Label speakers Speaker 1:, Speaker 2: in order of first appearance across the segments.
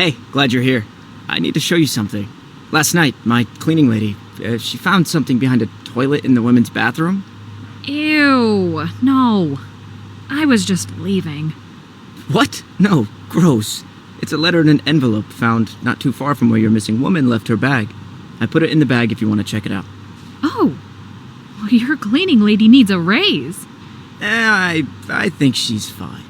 Speaker 1: Hey, glad you're here. I need to show you something. Last night, my cleaning lady, she found something behind a toilet in the women's bathroom.
Speaker 2: Ew, no. I was just leaving.
Speaker 1: What? No, gross. It's a letter in an envelope found not too far from where your missing woman left her bag. I put it in the bag if you want to check it out.
Speaker 2: Oh, well, your cleaning lady needs a raise.
Speaker 1: I think she's fine.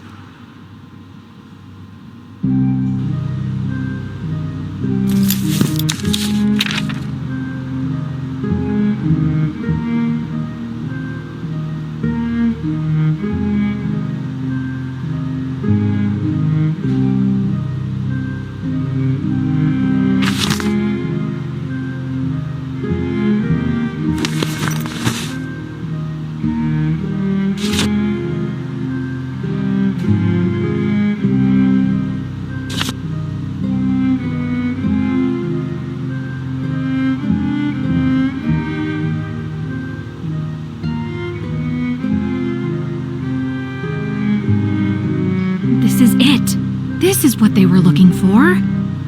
Speaker 2: This is it. This is what they were looking for.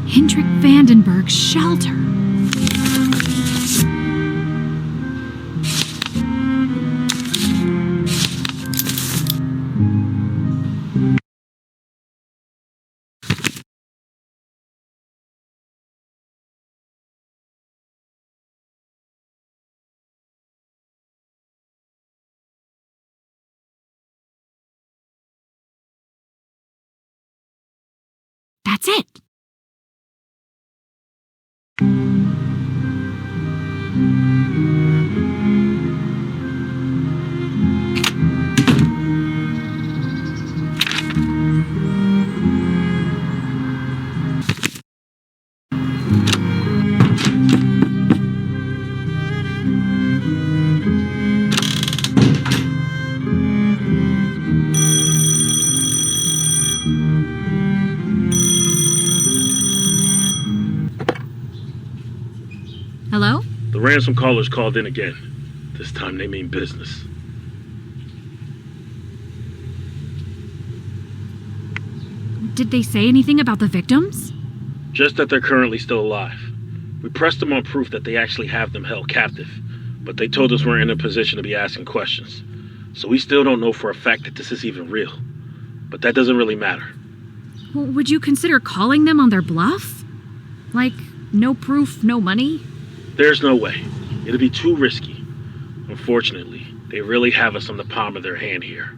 Speaker 2: Hendrik Vandenberg's shelter. That's it. Hello?
Speaker 3: The ransom callers called in again. This time they mean business.
Speaker 2: Did they say anything about the victims?
Speaker 3: Just that they're currently still alive. We pressed them on proof that they actually have them held captive, but they told us we're in a position to be asking questions. So we still don't know for a fact that this is even real. But that doesn't really matter.
Speaker 2: Well, would you consider calling them on their bluff? Like, no proof, no money?
Speaker 3: There's no way. It'd be too risky. Unfortunately, they really have us on the palm of their hand here.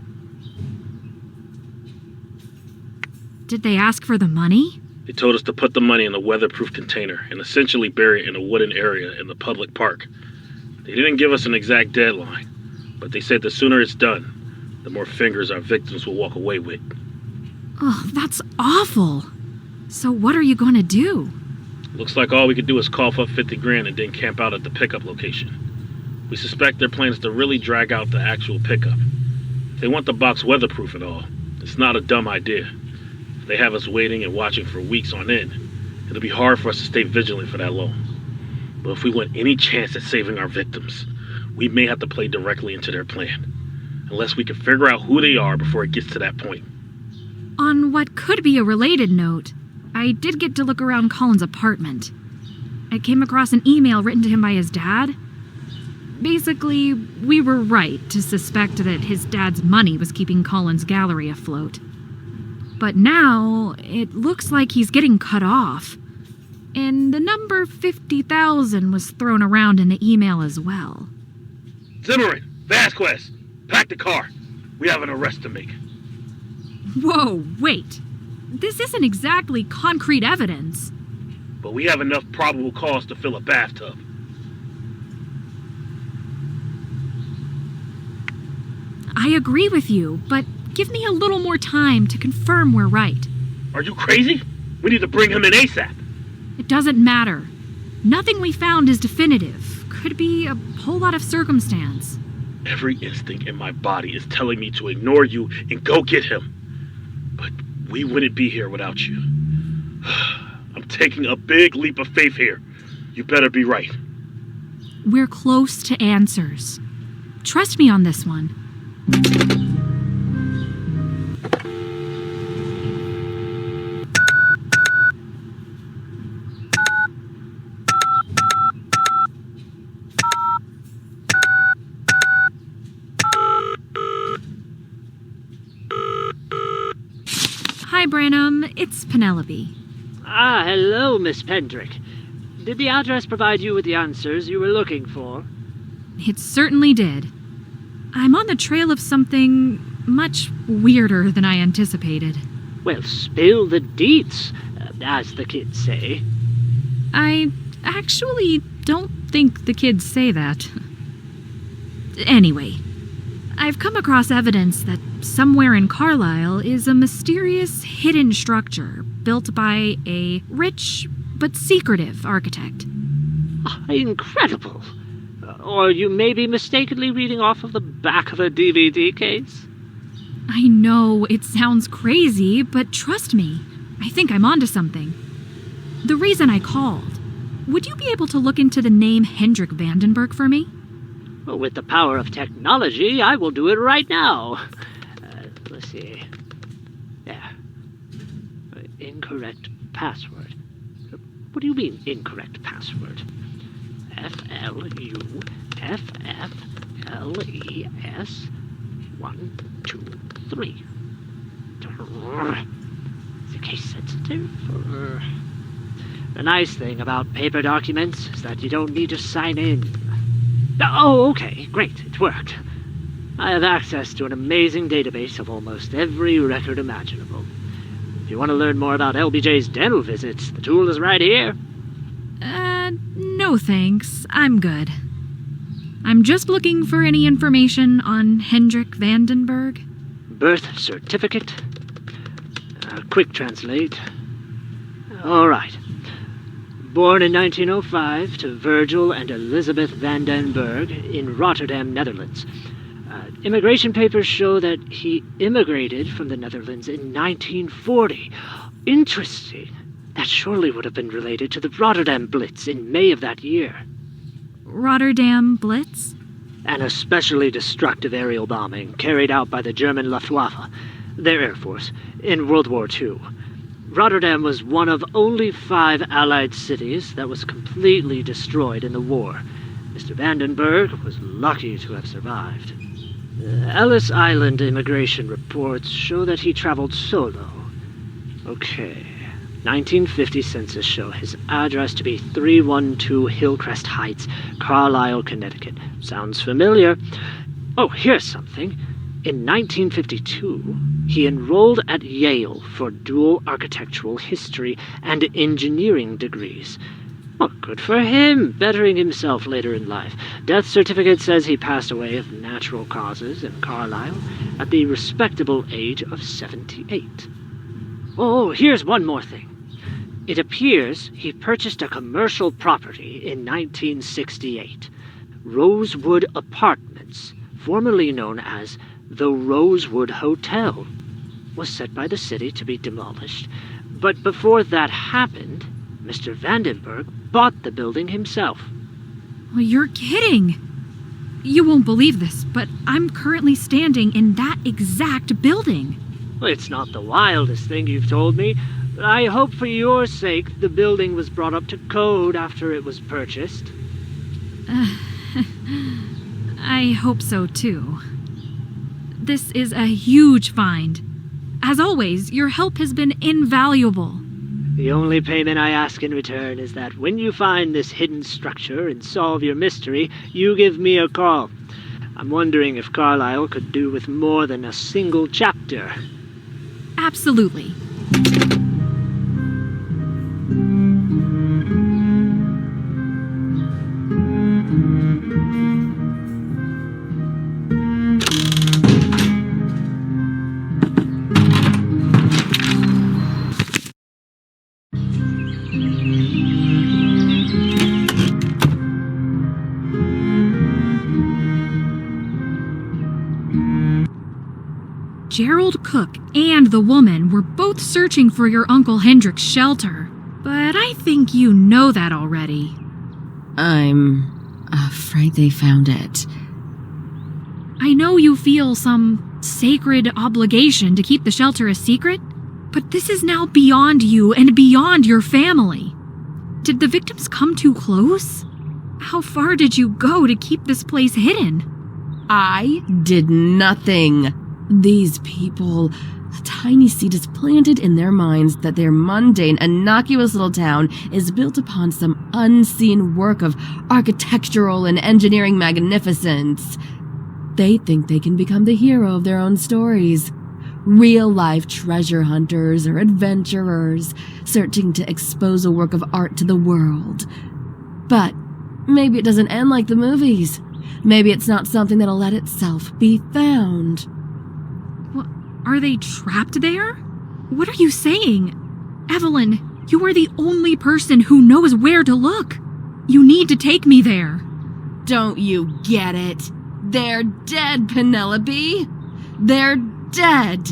Speaker 2: Did they ask for the money?
Speaker 3: They told us to put the money in a weatherproof container and essentially bury it in a wooden area in the public park. They didn't give us an exact deadline, but they said the sooner it's done, the more fingers our victims will walk away with.
Speaker 2: Oh, that's awful. So what are you going to do?
Speaker 3: Looks like all we could do is cough up 50 grand and then camp out at the pickup location. We suspect their plan is to really drag out the actual pickup. If they want the box weatherproof and all, it's not a dumb idea. If they have us waiting and watching for weeks on end, it'll be hard for us to stay vigilant for that long. But if we want any chance at saving our victims, we may have to play directly into their plan. Unless we can figure out who they are before it gets to that point.
Speaker 2: On what could be a related note, I did get to look around Colin's apartment. I came across an email written to him by his dad. Basically, we were right to suspect that his dad's money was keeping Colin's gallery afloat. But now, it looks like he's getting cut off. And the number 50,000 was thrown around in the email as well.
Speaker 3: Zimmerman, Vasquez, pack the car. We have an arrest to make.
Speaker 2: Whoa, wait. This isn't exactly concrete evidence.
Speaker 3: But we have enough probable cause to fill a bathtub.
Speaker 2: I agree with you, but give me a little more time to confirm we're right.
Speaker 3: Are you crazy? We need to bring him in ASAP.
Speaker 2: It doesn't matter. Nothing we found is definitive. Could be a whole lot of circumstance.
Speaker 3: Every instinct in my body is telling me to ignore you and go get him. But we wouldn't be here without you. I'm taking a big leap of faith here. You better be right.
Speaker 2: We're close to answers. Trust me on this one. Hi, Branham. It's Penelope.
Speaker 4: Ah, hello, Miss Pendrick. Did the address provide you with the answers you were looking for?
Speaker 2: It certainly did. I'm on the trail of something much weirder than I anticipated.
Speaker 4: Well, spill the deets, as the kids say.
Speaker 2: I actually don't think the kids say that. Anyway, I've come across evidence that somewhere in Carlisle is a mysterious hidden structure built by a rich but secretive architect.
Speaker 4: Incredible! Or you may be mistakenly reading off of the back of a DVD case.
Speaker 2: I know it sounds crazy, but trust me, I think I'm onto something. The reason I called, would you be able to look into the name Hendrik Vandenberg for me?
Speaker 4: Well, with the power of technology, I will do it right now. Let's see. Yeah. Incorrect password. What do you mean, incorrect password? FLUFFLES 1, 2, 3. Is it case sensitive? Or... The nice thing about paper documents is that you don't need to sign in. Oh, okay, great, it worked. I have access to an amazing database of almost every record imaginable. If you want to learn more about LBJ's dental visits, the tool is right here.
Speaker 2: No thanks. I'm good. I'm just looking for any information on Hendrik Vandenberg.
Speaker 4: Birth certificate. Quick translate. All right. Born in 1905 to Virgil and Elizabeth Vandenberg in Rotterdam, Netherlands. Immigration papers show that he immigrated from the Netherlands in 1940. Interesting. That surely would have been related to the Rotterdam Blitz in May of that year.
Speaker 2: Rotterdam Blitz?
Speaker 4: An especially destructive aerial bombing carried out by the German Luftwaffe, their air force, in World War II. Rotterdam was one of only 5 Allied cities that was completely destroyed in the war. Mr. Vandenberg was lucky to have survived. Ellis Island immigration reports show that he traveled solo. Okay. 1950 census show his address to be 312 Hillcrest Heights, Carlisle, Connecticut. Sounds familiar. Oh, here's something. In 1952, he enrolled at Yale for dual architectural history and engineering degrees. Well, good for him, bettering himself later in life. Death certificate says he passed away of natural causes in Carlisle at the respectable age of 78. Oh, here's one more thing. It appears he purchased a commercial property in 1968. Rosewood Apartments, formerly known as the Rosewood Hotel, was set by the city to be demolished. But before that happened, Mr. Vandenberg bought the building himself.
Speaker 2: Well, you're kidding. You won't believe this, but I'm currently standing in that exact building.
Speaker 4: Well, it's not the wildest thing you've told me, but I hope for your sake the building was brought up to code after it was purchased.
Speaker 2: I hope so, too. This is a huge find. As always, your help has been invaluable.
Speaker 4: The only payment I ask in return is that when you find this hidden structure and solve your mystery, you give me a call. I'm wondering if Carlisle could do with more than a single chapter.
Speaker 2: Absolutely. Gerald Cook and the woman were both searching for your Uncle Hendrik's shelter, but I think you know that already.
Speaker 5: I'm afraid they found it.
Speaker 2: I know you feel some sacred obligation to keep the shelter a secret, but this is now beyond you and beyond your family. Did the victims come too close? How far did you go to keep this place hidden?
Speaker 5: I did nothing. These people A tiny seed is planted in their minds that their mundane, innocuous little town is built upon some unseen work of architectural and engineering magnificence. They think they can become the hero of their own stories. Real-life treasure hunters or adventurers searching to expose a work of art to the world. But maybe it doesn't end like the movies. Maybe it's not something that'll let itself be found.
Speaker 2: Well, are they trapped there? What are you saying? Evelyn, you are the only person who knows where to look. You need to take me there.
Speaker 5: Don't you get it? They're dead, Penelope. They're dead.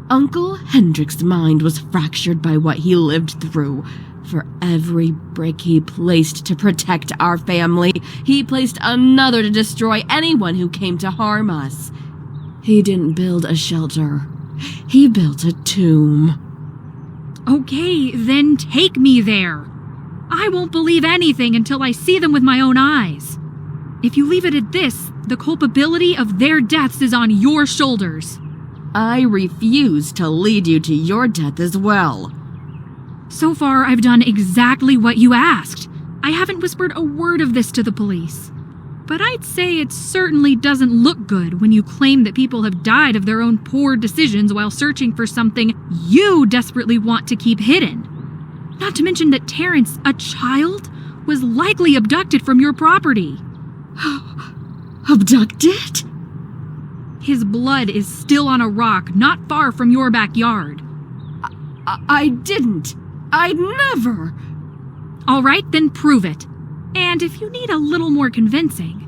Speaker 5: Uncle Hendrick's mind was fractured by what he lived through. For every brick he placed to protect our family, he placed another to destroy anyone who came to harm us. He didn't build a shelter. He built a tomb.
Speaker 2: Okay, then take me there. I won't believe anything until I see them with my own eyes. If you leave it at this, the culpability of their deaths is on your shoulders.
Speaker 5: I refuse to lead you to your death as well.
Speaker 2: So far, I've done exactly what you asked. I haven't whispered a word of this to the police. But I'd say it certainly doesn't look good when you claim that people have died of their own poor decisions while searching for something you desperately want to keep hidden. Not to mention that Terrence, a child, was likely abducted from your property.
Speaker 5: Abducted?
Speaker 2: His blood is still on a rock not far from your backyard.
Speaker 5: I didn't. I'd never.
Speaker 2: All right, then prove it. And if you need a little more convincing,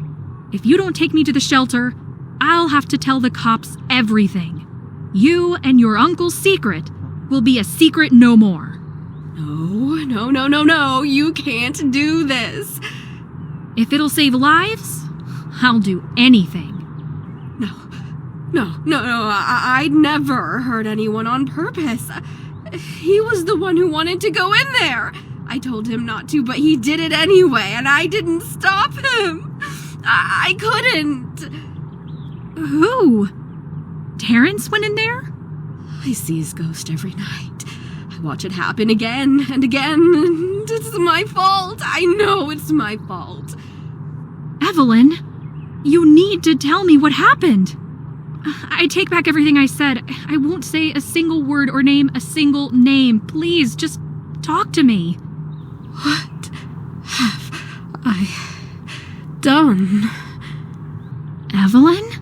Speaker 2: if you don't take me to the shelter, I'll have to tell the cops everything. You and your uncle's secret will be a secret no more.
Speaker 5: No. You can't do this.
Speaker 2: If it'll save lives, I'll do anything.
Speaker 5: No, I'd never hurt anyone on purpose. He was the one who wanted to go in there. I told him not to, but he did it anyway, and I didn't stop him. I couldn't.
Speaker 2: Who? Terrence went in there?
Speaker 5: I see his ghost every night. I watch it happen again and again, and it's my fault. I know it's my fault.
Speaker 2: Evelyn, you need to tell me what happened. I take back everything I said. I won't say a single word or name a single name. Please, just talk to me.
Speaker 5: What have I done?
Speaker 2: Evelyn?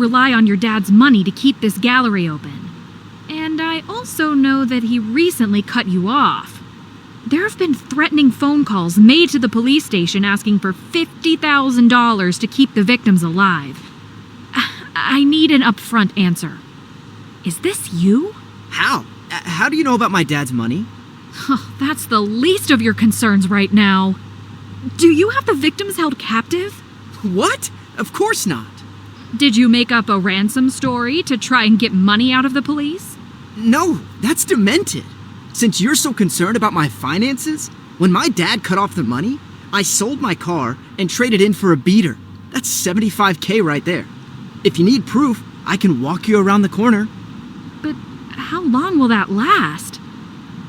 Speaker 2: rely on your dad's money to keep this gallery open. And I also know that he recently cut you off. There have been threatening phone calls made to the police station asking for $50,000 to keep the victims alive. I need an upfront answer. Is this you?
Speaker 1: How? How do you know about my dad's money?
Speaker 2: That's the least of your concerns right now. Do you have the victims held captive?
Speaker 1: What? Of course not.
Speaker 2: Did you make up a ransom story to try and get money out of the police?
Speaker 1: No, that's demented. Since you're so concerned about my finances, when my dad cut off the money, I sold my car and traded in for a beater. That's $75K right there. If you need proof, I can walk you around the corner.
Speaker 2: But how long will that last?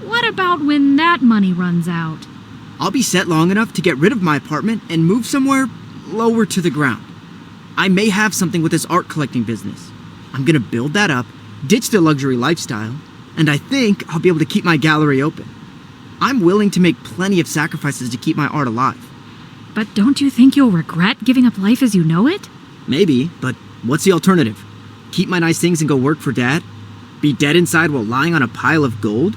Speaker 2: What about when that money runs out?
Speaker 1: I'll be set long enough to get rid of my apartment and move somewhere lower to the ground. I may have something with this art collecting business. I'm gonna build that up, ditch the luxury lifestyle, and I think I'll be able to keep my gallery open. I'm willing to make plenty of sacrifices to keep my art alive.
Speaker 2: But don't you think you'll regret giving up life as you know it?
Speaker 1: Maybe, but what's the alternative? Keep my nice things and go work for Dad? Be dead inside while lying on a pile of gold?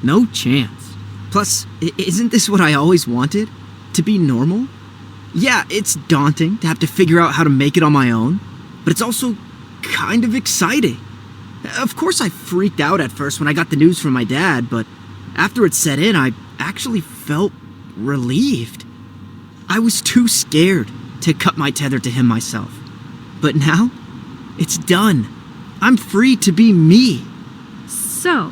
Speaker 1: No chance. Plus, isn't this what I always wanted? To be normal? Yeah, it's daunting to have to figure out how to make it on my own, but it's also kind of exciting. Of course I freaked out at first when I got the news from my dad, but after it set in, I actually felt relieved. I was too scared to cut my tether to him myself. But now, it's done. I'm free to be me.
Speaker 2: So,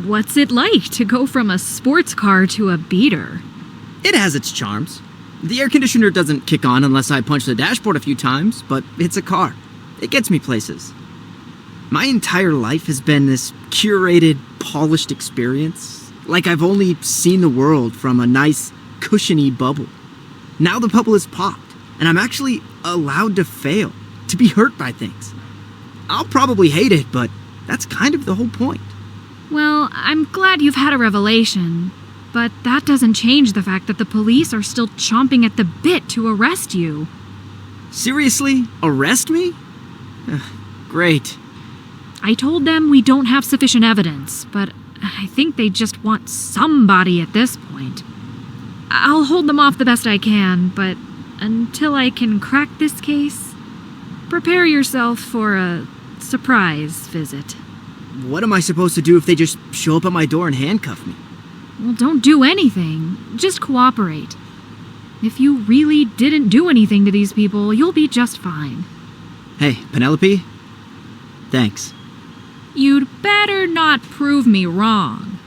Speaker 2: what's it like to go from a sports car to a beater?
Speaker 1: It has its charms. The air conditioner doesn't kick on unless I punch the dashboard a few times, but it's a car. It gets me places. My entire life has been this curated, polished experience, like I've only seen the world from a nice, cushiony bubble. Now the bubble is popped, and I'm actually allowed to fail, to be hurt by things. I'll probably hate it, but that's kind of the whole point.
Speaker 2: Well, I'm glad you've had a revelation, but that doesn't change the fact that the police are still chomping at the bit to arrest you.
Speaker 1: Seriously? Arrest me? Great.
Speaker 2: I told them we don't have sufficient evidence, but I think they just want somebody at this point. I'll hold them off the best I can, but until I can crack this case, prepare yourself for a surprise visit.
Speaker 1: What am I supposed to do if they just show up at my door and handcuff me?
Speaker 2: Well, don't do anything. Just cooperate. If you really didn't do anything to these people, you'll be just fine.
Speaker 1: Hey, Penelope? Thanks.
Speaker 2: You'd better not prove me wrong.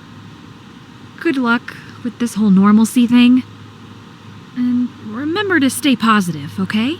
Speaker 2: Good luck with this whole normalcy thing. And remember to stay positive, okay?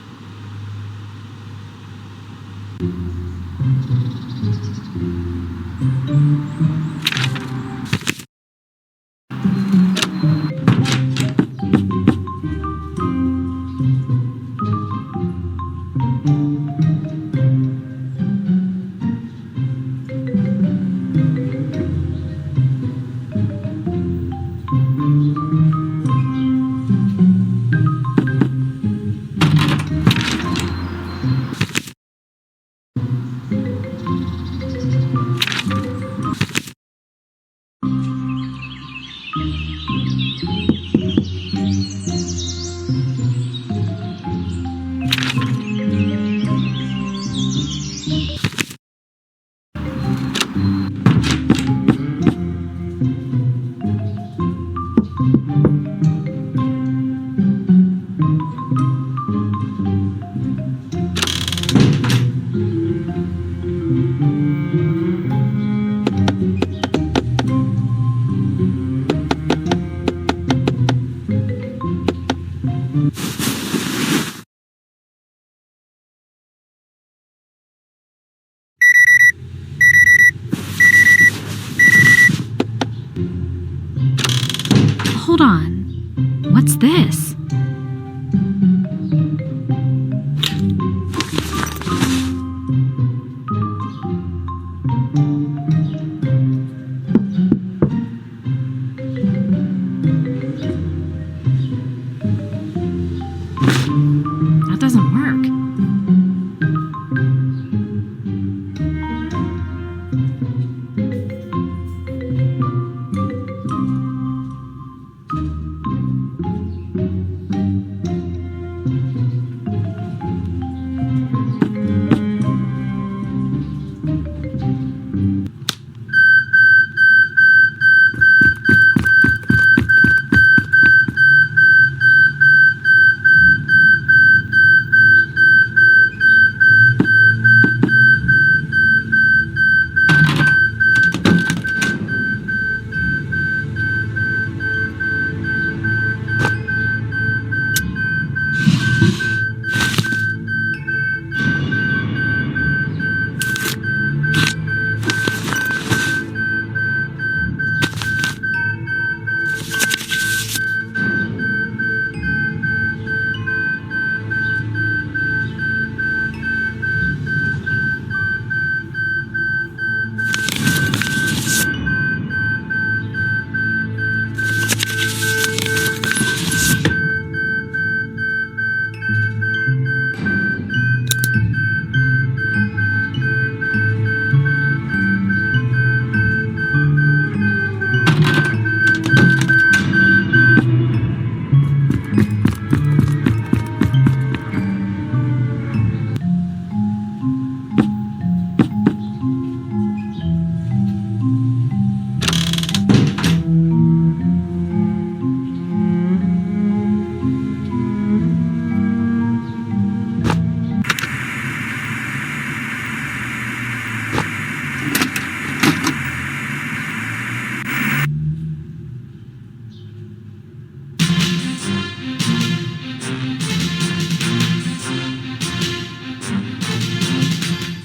Speaker 2: Hold on. What's this? That doesn't work.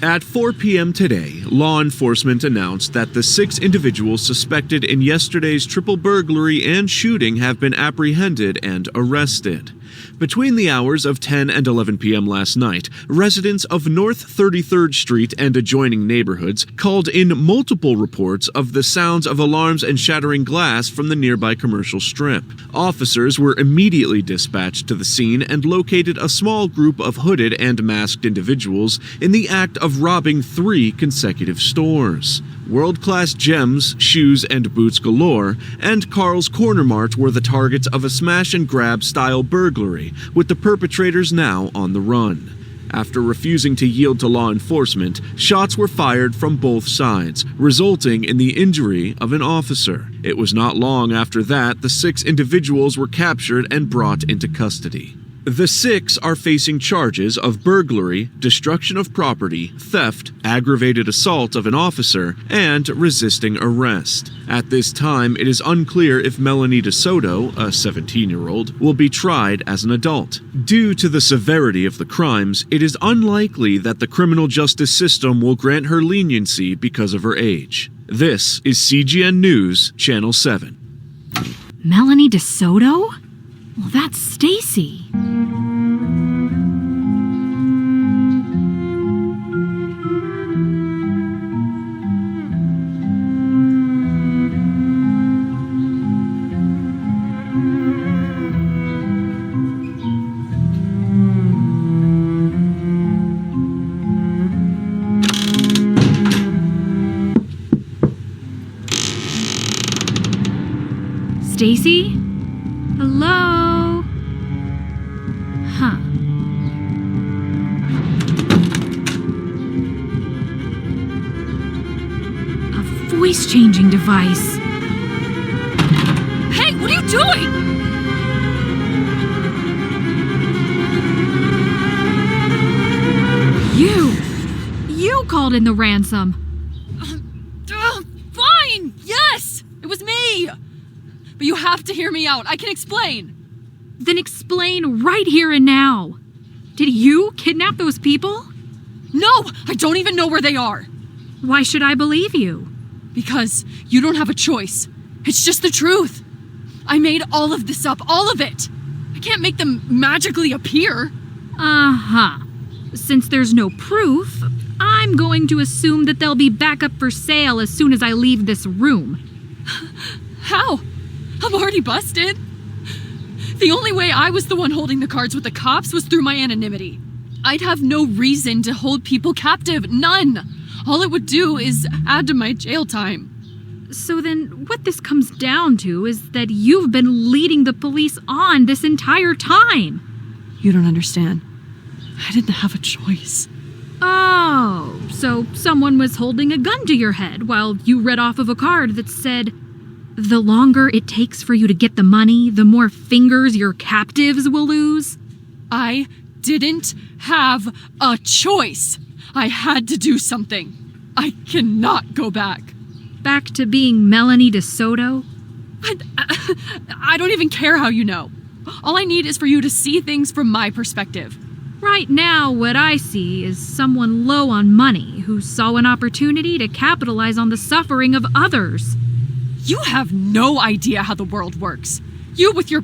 Speaker 6: At 4 p.m. today, law enforcement announced that the 6 individuals suspected in yesterday's triple burglary and shooting have been apprehended and arrested. Between the hours of 10 and 11 p.m. last night, residents of North 33rd Street and adjoining neighborhoods called in multiple reports of the sounds of alarms and shattering glass from the nearby commercial strip. Officers were immediately dispatched to the scene and located a small group of hooded and masked individuals in the act of robbing 3 consecutive stores. World-class gems, shoes, and boots galore, and Carl's Corner Mart were the targets of a smash-and-grab style burglary, with the perpetrators now on the run. After refusing to yield to law enforcement, shots were fired from both sides, resulting in the injury of an officer. It was not long after that the 6 individuals were captured and brought into custody. The 6 are facing charges of burglary, destruction of property, theft, aggravated assault of an officer, and resisting arrest. At this time, it is unclear if Melanie DeSoto, a 17-year-old, will be tried as an adult. Due to the severity of the crimes, it is unlikely that the criminal justice system will grant her leniency because of her age. This is CGN News, Channel 7.
Speaker 2: Melanie DeSoto? Well, that's Stacy. Stacy? Hello? Huh. A voice-changing device. Hey, what are you doing? You called in the ransom.
Speaker 7: Fine! Yes! It was me! But you have to hear me out. I can explain.
Speaker 2: Then explain right here and now. Did you kidnap those people?
Speaker 7: No! I don't even know where they are.
Speaker 2: Why should I believe you?
Speaker 7: Because you don't have a choice. It's just the truth. I made all of this up. All of it. I can't make them magically appear.
Speaker 2: Uh-huh. Since there's no proof, I'm going to assume that they'll be back up for sale as soon as I leave this room.
Speaker 7: How? I'm already busted. The only way I was the one holding the cards with the cops was through my anonymity. I'd have no reason to hold people captive. None. All it would do is add to my jail time.
Speaker 2: So then what this comes down to is that you've been leading the police on this entire time.
Speaker 7: You don't understand. I didn't have a choice.
Speaker 2: Oh, so someone was holding a gun to your head while you read off of a card that said, "The longer it takes for you to get the money, the more fingers your captives will lose."
Speaker 7: I didn't have a choice. I had to do something. I cannot go back.
Speaker 2: Back to being Melanie DeSoto?
Speaker 7: I don't even care how you know. All I need is for you to see things from my perspective.
Speaker 2: Right now, what I see is someone low on money who saw an opportunity to capitalize on the suffering of others.
Speaker 7: You have no idea how the world works. You with your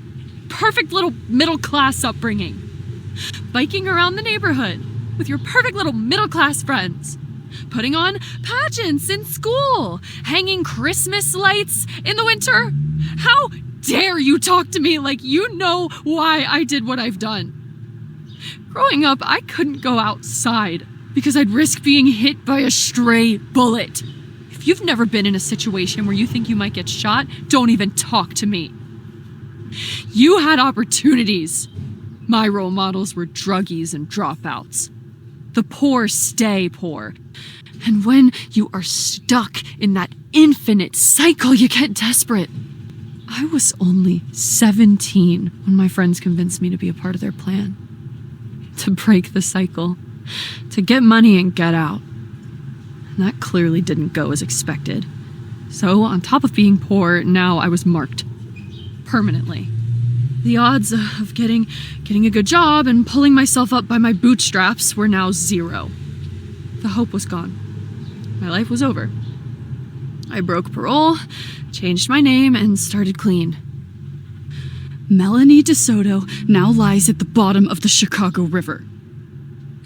Speaker 7: perfect little middle-class upbringing. Biking around the neighborhood with your perfect little middle-class friends. Putting on pageants in school. Hanging Christmas lights in the winter. How dare you talk to me like you know why I did what I've done? Growing up, I couldn't go outside because I'd risk being hit by a stray bullet. If you've never been in a situation where you think you might get shot, don't even talk to me. You had opportunities. My role models were druggies and dropouts. The poor stay poor. And when you are stuck in that infinite cycle, you get desperate. I was only 17 when my friends convinced me to be a part of their plan. To break the cycle. To get money and get out. And that clearly didn't go as expected. So, on top of being poor, now I was marked. Permanently. The odds of getting a good job and pulling myself up by my bootstraps were now 0. The hope was gone. My life was over. I broke parole, changed my name, and started clean. Melanie DeSoto now lies at the bottom of the Chicago River.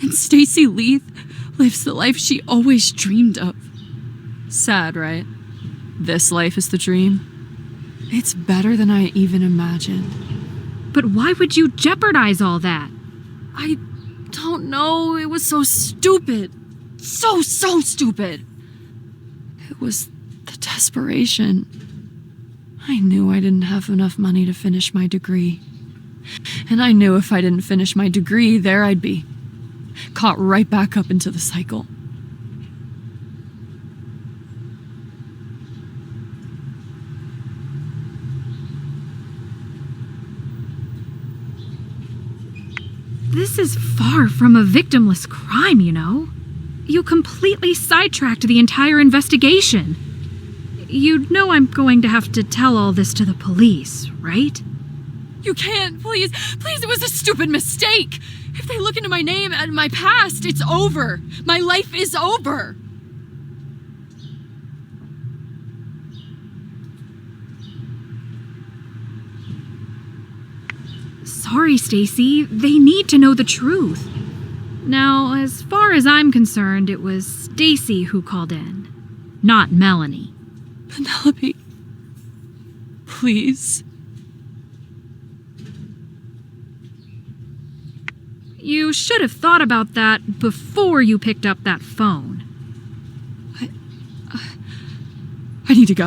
Speaker 7: And Stacy Leith lives the life she always dreamed of. Sad, right? This life is the dream. It's better than I even imagined.
Speaker 2: But why would you jeopardize all that?
Speaker 7: I don't know. It was so stupid. So stupid. It was the desperation. I knew I didn't have enough money to finish my degree. And I knew if I didn't finish my degree, there I'd be. Caught right back up into the cycle.
Speaker 2: This is far from a victimless crime, you know. You completely sidetracked the entire investigation. You know I'm going to have to tell all this to the police, right?
Speaker 7: You can't, please. Please, it was a stupid mistake. If they look into my name and my past, it's over. My life is over.
Speaker 2: Sorry, Stacy. They need to know the truth. Now, as far as I'm concerned, it was Stacy who called in, not Melanie.
Speaker 7: Penelope, please.
Speaker 2: You should have thought about that before you picked up that phone.
Speaker 7: I need to go.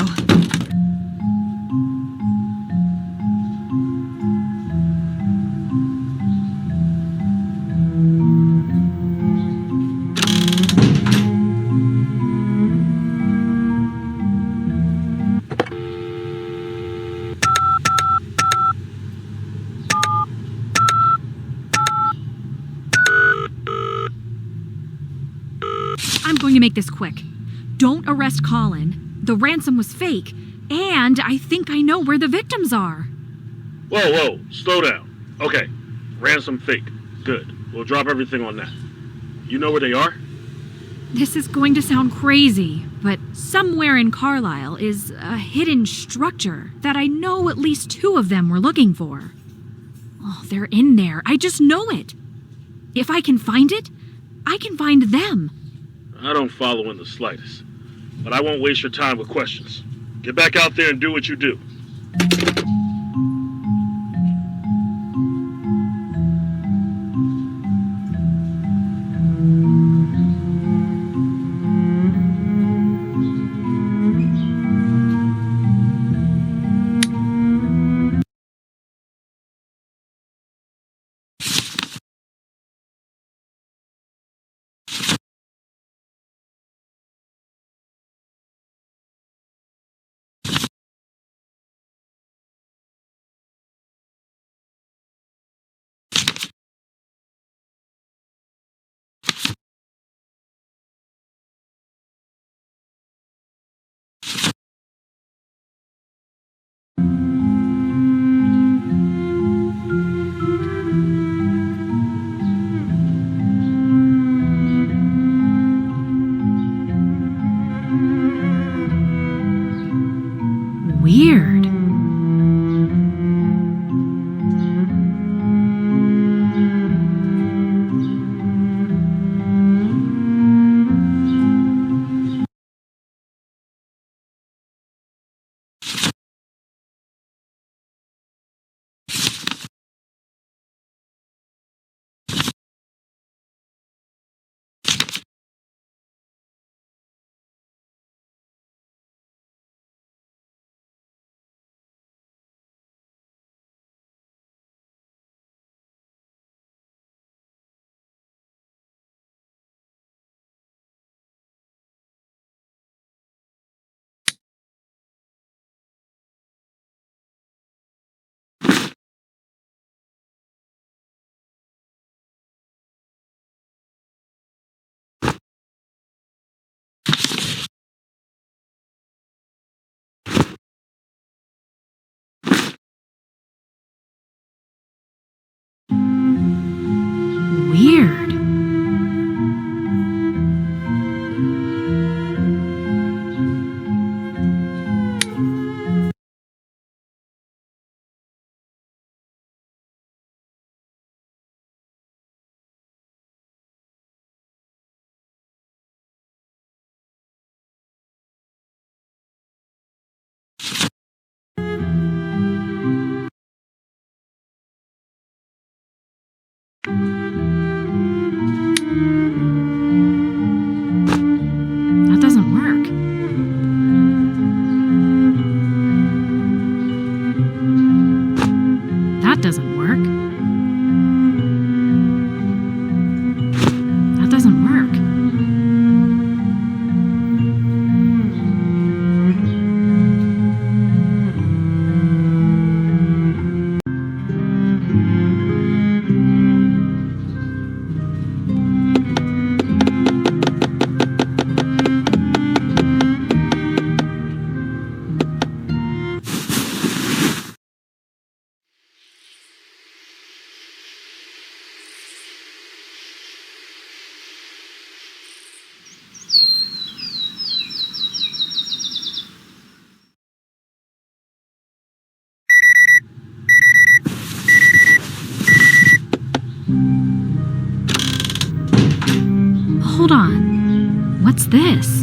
Speaker 2: I'm going to make this quick. Don't arrest Colin. The ransom was fake. And I think I know where the victims are.
Speaker 3: Whoa, slow down. Okay, ransom fake. Good. We'll drop everything on that. You know where they are?
Speaker 2: This is going to sound crazy, but somewhere in Carlisle is a hidden structure that I know at least 2 of them were looking for. Oh, they're in there. I just know it. If I can find it, I can find them.
Speaker 3: I don't follow in the slightest. But I won't waste your time with questions. Get back out there and do what you do.
Speaker 2: Weird. Hold on. What's this?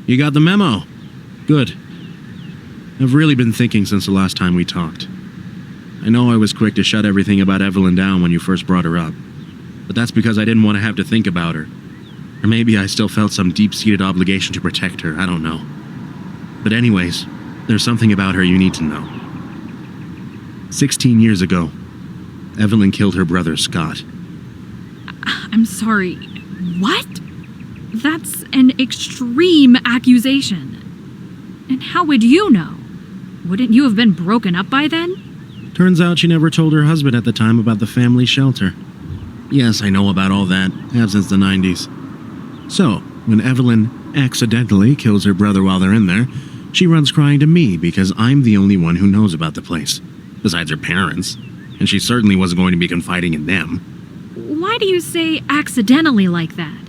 Speaker 8: You got the memo. Good. I've really been thinking since the last time we talked. I know I was quick to shut everything about Evelyn down when you first brought her up, but that's because I didn't want to have to think about her. Or maybe I still felt some deep-seated obligation to protect her, I don't know. But anyways, there's something about her you need to know. 16 years ago, Evelyn killed her brother, Scott.
Speaker 2: I'm sorry. What? That's an extreme accusation. And how would you know? Wouldn't you have been broken up by then?
Speaker 8: Turns out she never told her husband at the time about the family shelter. Yes, I know about all that. Have since the 90s. So, when Evelyn accidentally kills her brother while they're in there, she runs crying to me because I'm the only one who knows about the place, besides her parents, and she certainly wasn't going to be confiding in them.
Speaker 2: Why do you say accidentally like that?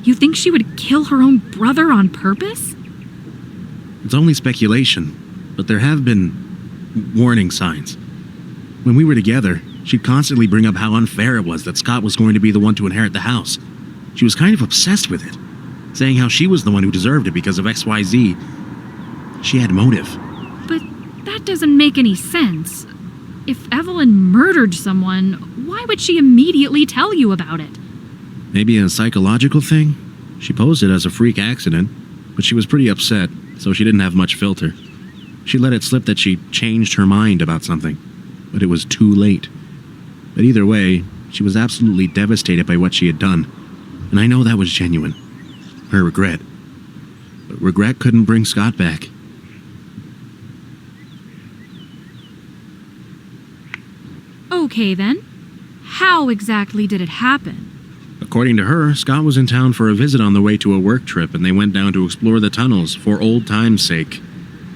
Speaker 2: You think she would kill her own brother on purpose?
Speaker 8: It's only speculation, but there have been warning signs. When we were together, she'd constantly bring up how unfair it was that Scott was going to be the one to inherit the house. She was kind of obsessed with it, saying how she was the one who deserved it because of XYZ. She had motive.
Speaker 2: But that doesn't make any sense. If Evelyn murdered someone, why would she immediately tell you about it?
Speaker 8: Maybe a psychological thing? She posed it as a freak accident, but she was pretty upset, so she didn't have much filter. She let it slip that she changed her mind about something, but it was too late. But either way, she was absolutely devastated by what she had done, and I know that was genuine. Her regret. But regret couldn't bring Scott back.
Speaker 2: Okay then. How exactly did it happen?
Speaker 8: According to her, Scott was in town for a visit on the way to a work trip, and they went down to explore the tunnels for old time's sake.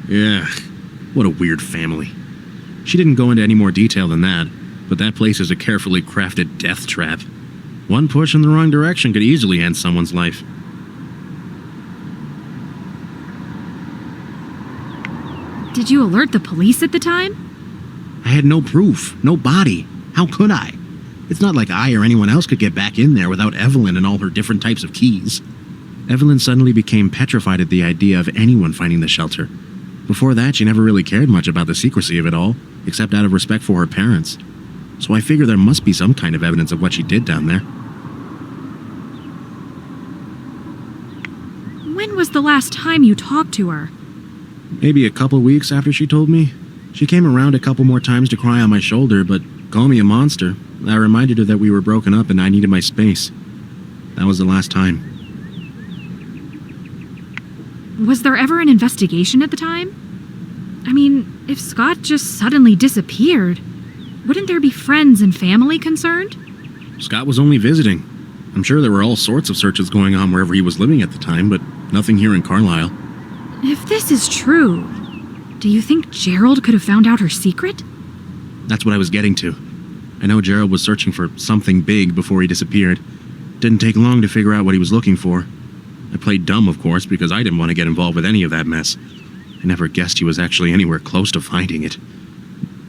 Speaker 8: Yeah, what a weird family. She didn't go into any more detail than that, but that place is a carefully crafted death trap. One push in the wrong direction could easily end someone's life.
Speaker 2: Did you alert the police at the time?
Speaker 8: I had no proof, no body. How could I? It's not like I or anyone else could get back in there without Evelyn and all her different types of keys. Evelyn suddenly became petrified at the idea of anyone finding the shelter. Before that, she never really cared much about the secrecy of it all, except out of respect for her parents. So I figure there must be some kind of evidence of what she did down there.
Speaker 2: When was the last time you talked to her?
Speaker 8: Maybe a couple weeks after she told me. She came around a couple more times to cry on my shoulder, but call me a monster. I reminded her that we were broken up and I needed my space. That was the last time.
Speaker 2: Was there ever an investigation at the time? I mean, if Scott just suddenly disappeared, wouldn't there be friends and family concerned?
Speaker 8: Scott was only visiting. I'm sure there were all sorts of searches going on wherever he was living at the time, but nothing here in Carlisle.
Speaker 2: If this is true, do you think Gerald could have found out her secret?
Speaker 8: That's what I was getting to. I know Gerald was searching for something big before he disappeared. Didn't take long to figure out what he was looking for. I played dumb, of course, because I didn't want to get involved with any of that mess. I never guessed he was actually anywhere close to finding it.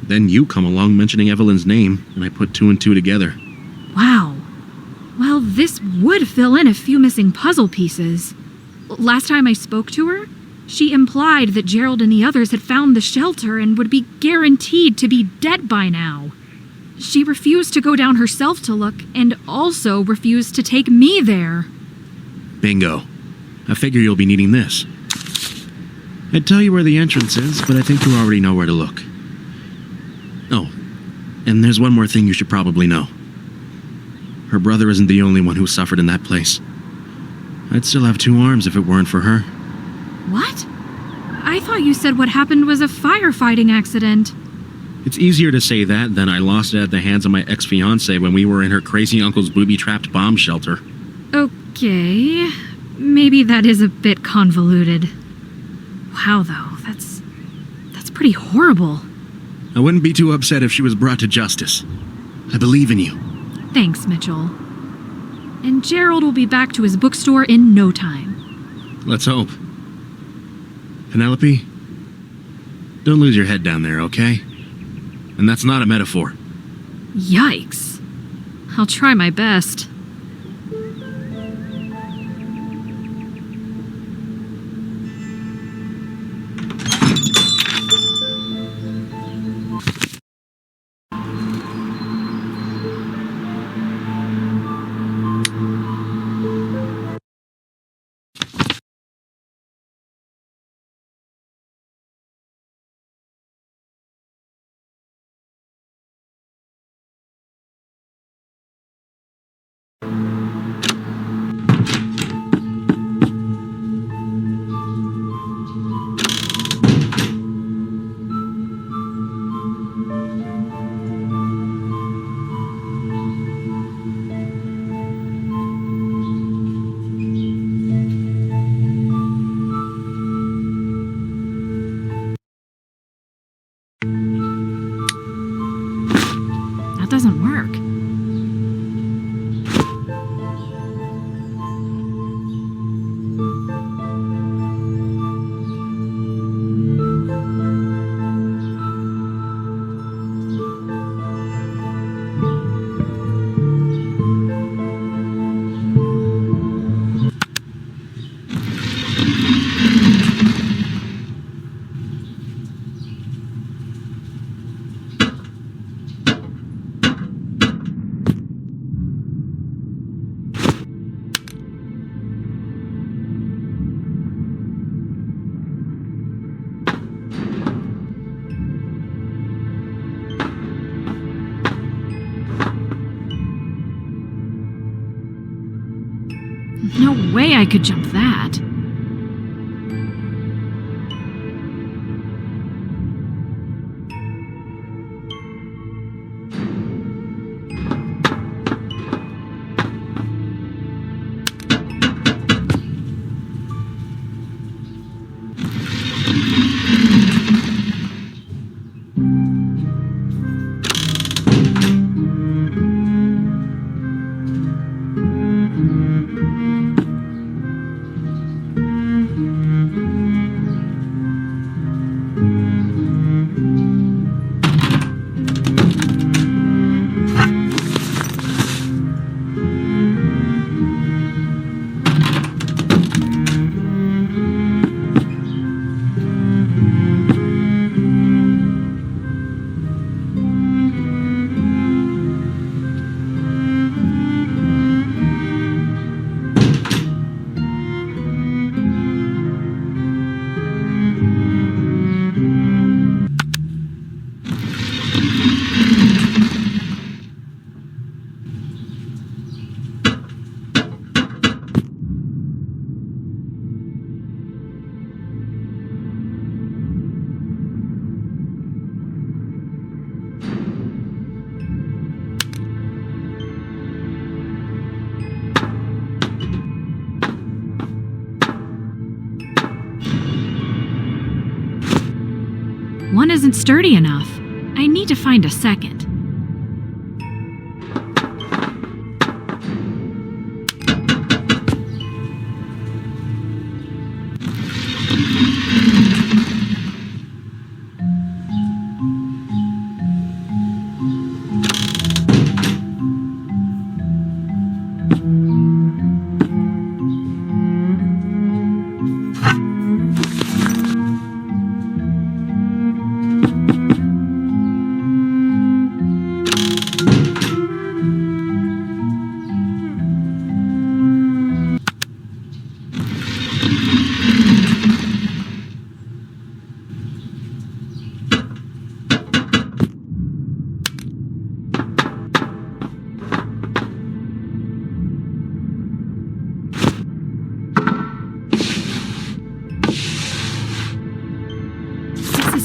Speaker 8: Then you come along mentioning Evelyn's name, and I put two and two together.
Speaker 2: Wow. Well, this would fill in a few missing puzzle pieces. Last time I spoke to her, she implied that Gerald and the others had found the shelter and would be guaranteed to be dead by now. She refused to go down herself to look, and also refused to take me there.
Speaker 8: Bingo. I figure you'll be needing this. I'd tell you where the entrance is, but I think you already know where to look. Oh, and there's one more thing you should probably know. Her brother isn't the only one who suffered in that place. I'd still have two arms if it weren't for her.
Speaker 2: What? I thought you said what happened was a firefighting accident.
Speaker 8: It's easier to say that than I lost it at the hands of my ex-fiancé when we were in her crazy uncle's booby-trapped bomb shelter.
Speaker 2: Okay, maybe that is a bit convoluted. Wow, though, that's pretty horrible.
Speaker 8: I wouldn't be too upset if she was brought to justice. I believe in you.
Speaker 2: Thanks, Mitchell. And Gerald will be back to his bookstore in no time.
Speaker 8: Let's hope. Penelope, don't lose your head down there, okay? And that's not a metaphor.
Speaker 2: Yikes. I'll try my best. That doesn't work. No way I could jump that. One isn't sturdy enough. I need to find a second.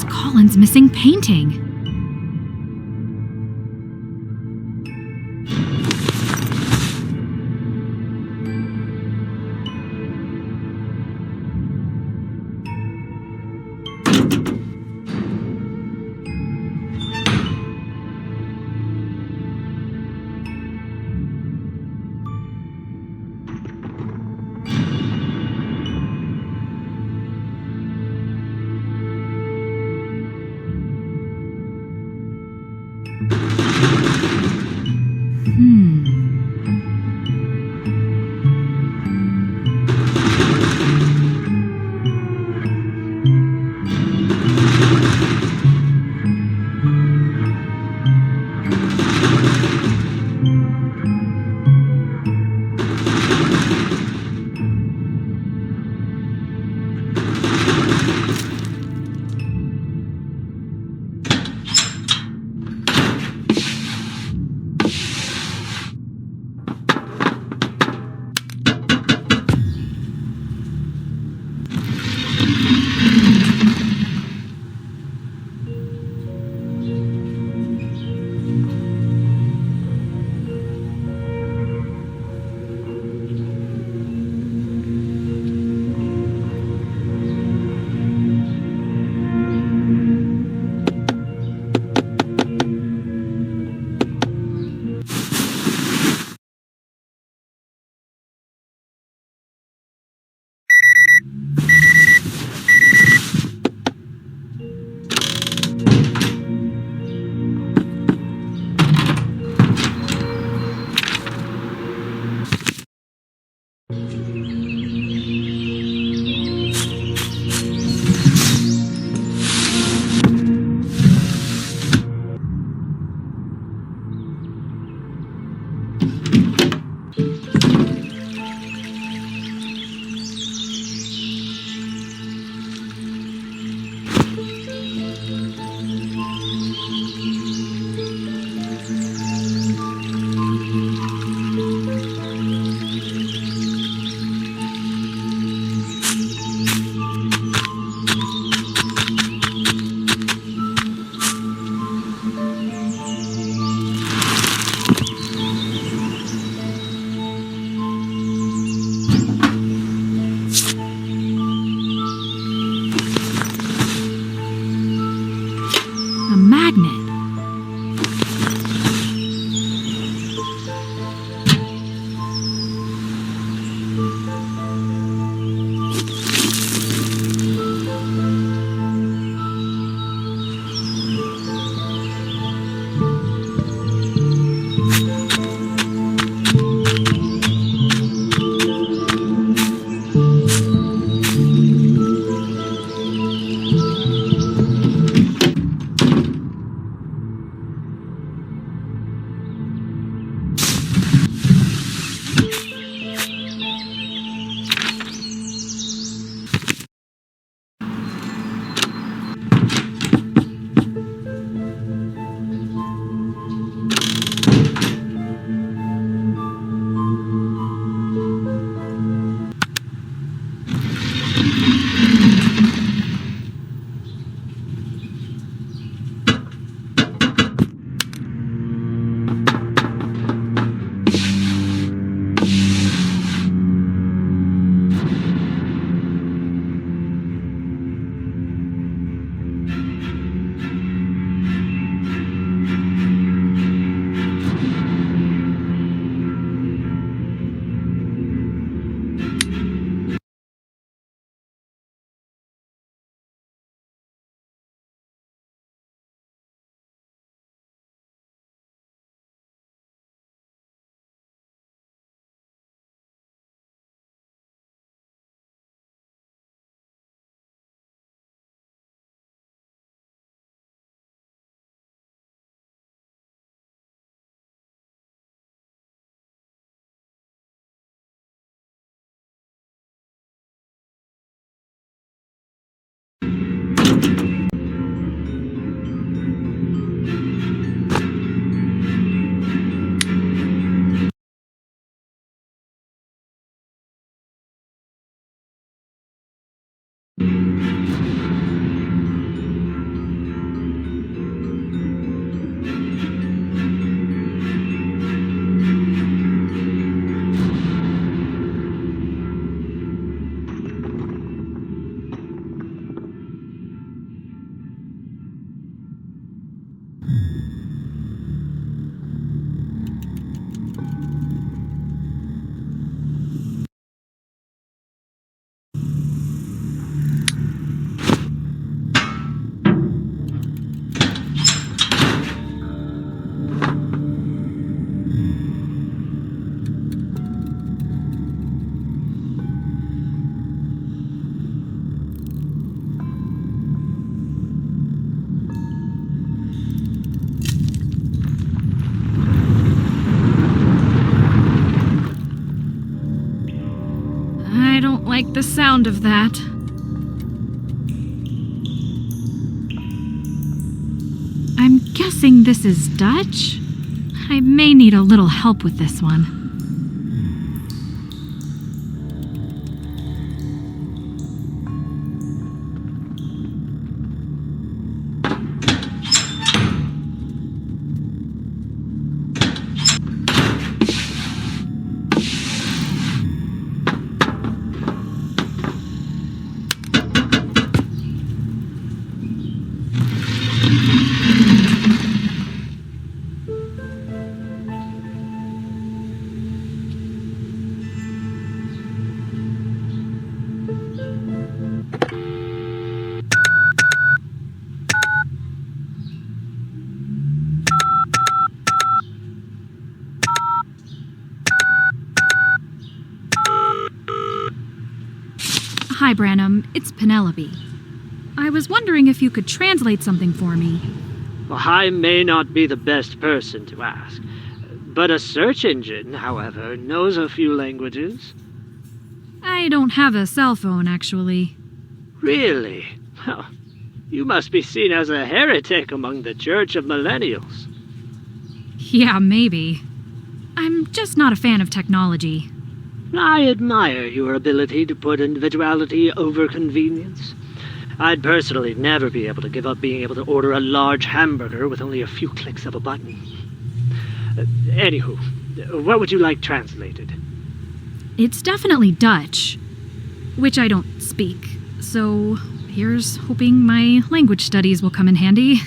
Speaker 2: Colin's missing painting. like the sound of that. I'm guessing this is Dutch? I may need a little help with this one. Hi, Branham. It's Penelope. I was wondering if you could translate something for me.
Speaker 4: Well, I may not be the best person to ask, but a search engine, however, knows a few languages.
Speaker 2: I don't have a cell phone, actually.
Speaker 4: Really? Well, you must be seen as a heretic among the Church of Millennials.
Speaker 2: Yeah, maybe. I'm just not a fan of technology.
Speaker 4: I admire your ability to put individuality over convenience. I'd personally never be able to give up being able to order a large hamburger with only a few clicks of a button. Anywho, what would you like translated?
Speaker 2: It's definitely Dutch, which I don't speak, so here's hoping my language studies will come in handy.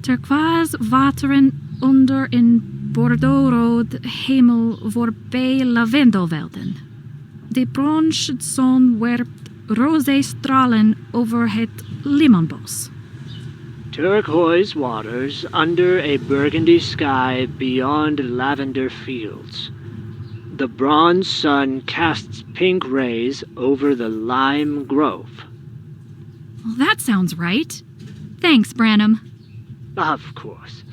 Speaker 2: Turquoise wateren onder in bordeauxrood hemel voorbij lavendelvelden. De bruine zon werpt roze stralen over het limonbos.
Speaker 4: Turquoise waters under a burgundy sky beyond lavender fields. The bronze sun casts pink rays over the lime grove.
Speaker 2: Well, that sounds right. Thanks, Branham.
Speaker 4: Of course.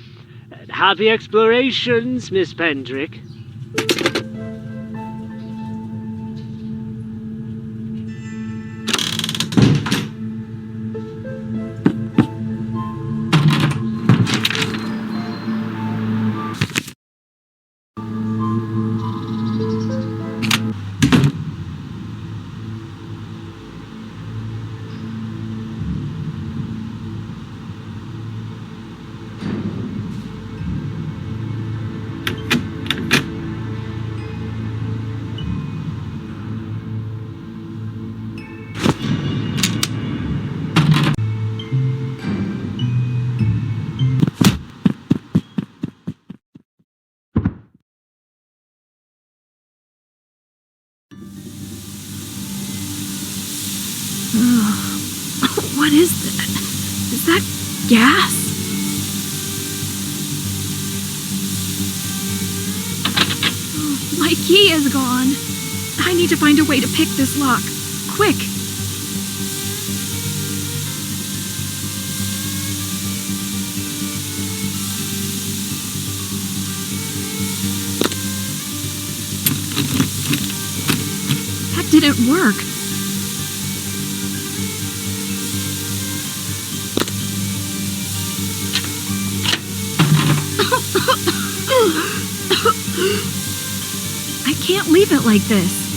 Speaker 4: Happy explorations, Miss Pendrick.
Speaker 2: What is that? Is that gas? Oh, my key is gone. I need to find a way to pick this lock. Quick! That didn't work. I can't leave it like this.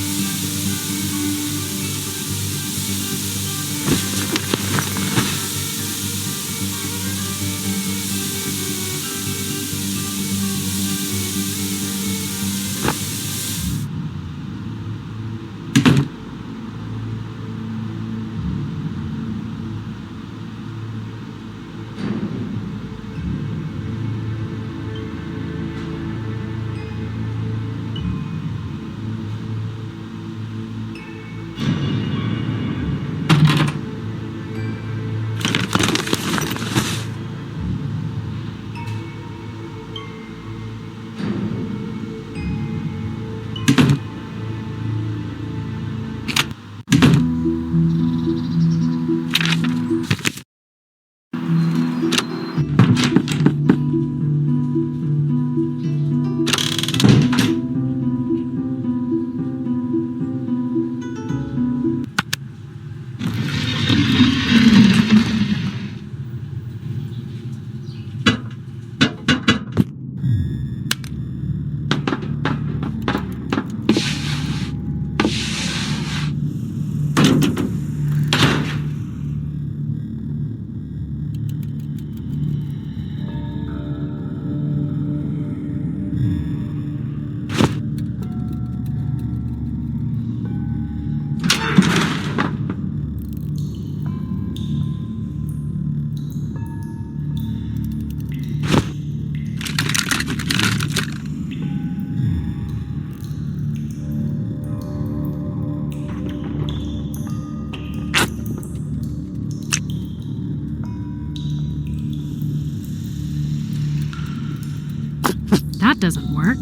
Speaker 2: That doesn't work.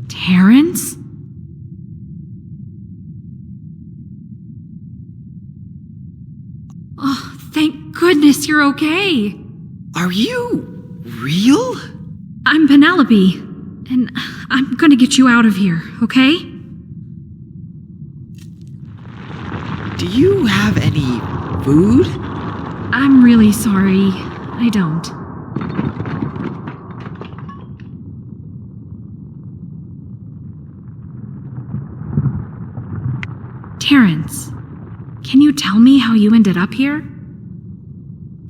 Speaker 2: Terrence? Oh, thank goodness you're okay.
Speaker 1: Are you real?
Speaker 2: I'm Penelope, and I'm gonna get you out of here, okay?
Speaker 1: Do you have any food?
Speaker 2: I'm really sorry. I don't. Terrence, can you tell me how you ended up here?